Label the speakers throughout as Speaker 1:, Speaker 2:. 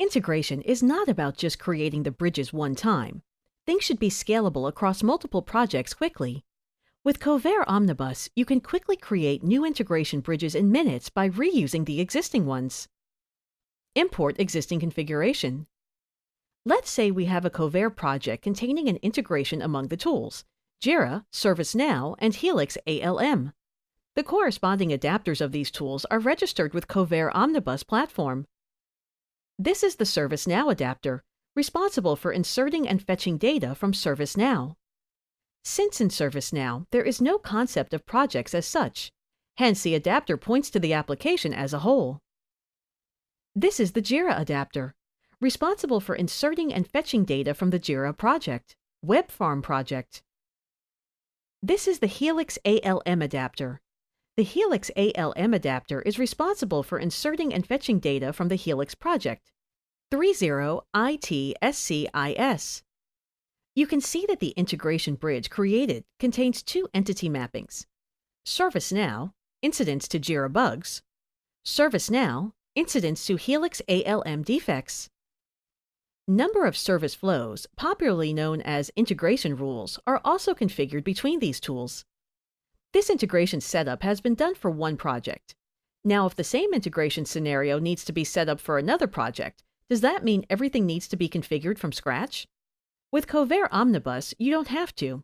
Speaker 1: Integration is not about just creating the bridges one time. Things should be scalable across multiple projects quickly. With Kovair Omnibus, you can quickly create new integration bridges in minutes by reusing the existing ones. Import existing configuration. Let's say we have a Kovair project containing an integration among the tools, Jira, ServiceNow, and Helix ALM. The corresponding adapters of these tools are registered with Kovair Omnibus platform. This is the ServiceNow adapter, responsible for inserting and fetching data from ServiceNow. Since in ServiceNow, there is no concept of projects as such, hence the adapter points to the application as a whole. This is the Jira adapter, responsible for inserting and fetching data from the Jira project, web farm project. This is the Helix ALM adapter. The Helix ALM adapter is responsible for inserting and fetching data from the Helix project, 30ITSCIS. You can see that the integration bridge created contains two entity mappings: ServiceNow, incidents to Jira bugs; ServiceNow, incidents to Helix ALM defects. Number of service flows, popularly known as integration rules, are also configured between these tools. This integration setup has been done for one project. Now, if the same integration scenario needs to be set up for another project, does that mean everything needs to be configured from scratch? With Kovair Omnibus, you don't have to.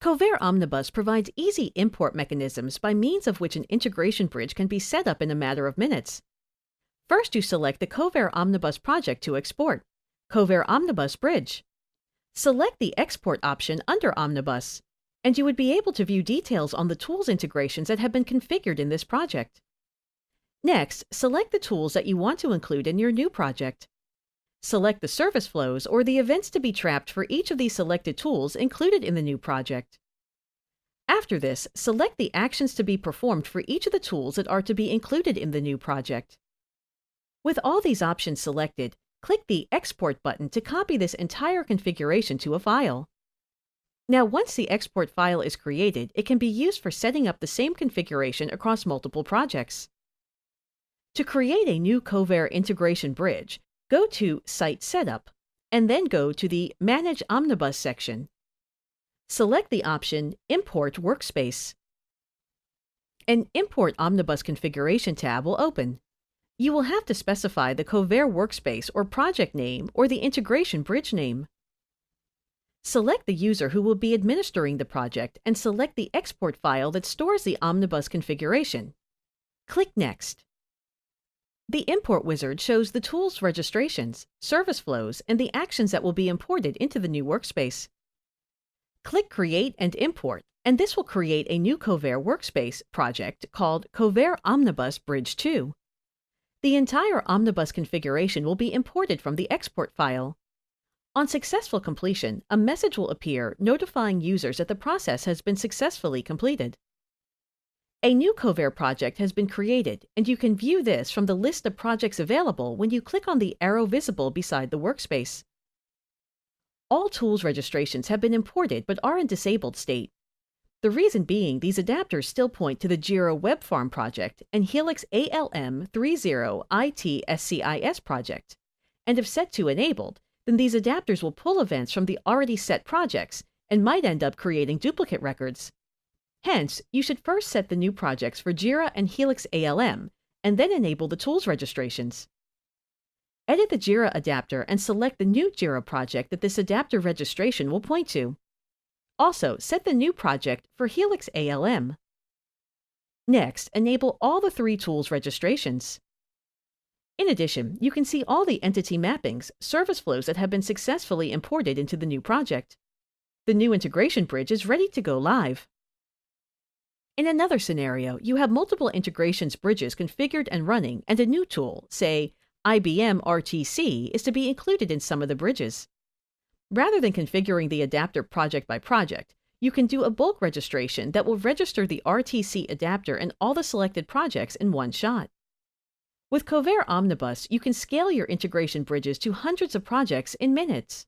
Speaker 1: Kovair Omnibus provides easy import mechanisms by means of which an integration bridge can be set up in a matter of minutes. First, you select the Kovair Omnibus project to export, Kovair Omnibus Bridge. Select the Export option under Omnibus, and you would be able to view details on the tools integrations that have been configured in this project. Next, select the tools that you want to include in your new project. Select the service flows or the events to be trapped for each of these selected tools included in the new project. After this, select the actions to be performed for each of the tools that are to be included in the new project. With all these options selected, click the Export button to copy this entire configuration to a file. Now, once the export file is created, it can be used for setting up the same configuration across multiple projects. To create a new Kovair integration bridge, go to Site Setup, and then go to the Manage Omnibus section. Select the option Import Workspace. An Import Omnibus Configuration tab will open. You will have to specify the Kovair workspace or project name or the integration bridge name. Select the user who will be administering the project and select the export file that stores the Omnibus configuration. Click Next. The Import wizard shows the tool's registrations, service flows, and the actions that will be imported into the new workspace. Click Create and Import, and this will create a new Kovair workspace project called Kovair Omnibus Bridge 2. The entire Omnibus configuration will be imported from the export file. On successful completion, a message will appear notifying users that the process has been successfully completed. A new Kovair project has been created, and you can view this from the list of projects available when you click on the arrow visible beside the workspace. All tools registrations have been imported but are in disabled state. The reason being these adapters still point to the Jira Web Farm project and Helix ALM 30ITSCIS project, and if set to enabled, then these adapters will pull events from the already set projects and might end up creating duplicate records. Hence, you should first set the new projects for Jira and Helix ALM, and then enable the tools registrations. Edit the Jira adapter and select the new Jira project that this adapter registration will point to. Also, set the new project for Helix ALM. Next, enable all the three tools registrations. In addition, you can see all the entity mappings, service flows that have been successfully imported into the new project. The new integration bridge is ready to go live. In another scenario, you have multiple integrations bridges configured and running, and a new tool, say IBM RTC, is to be included in some of the bridges. Rather than configuring the adapter project by project, you can do a bulk registration that will register the RTC adapter in all the selected projects in one shot. With Kovair Omnibus, you can scale your integration bridges to hundreds of projects in minutes.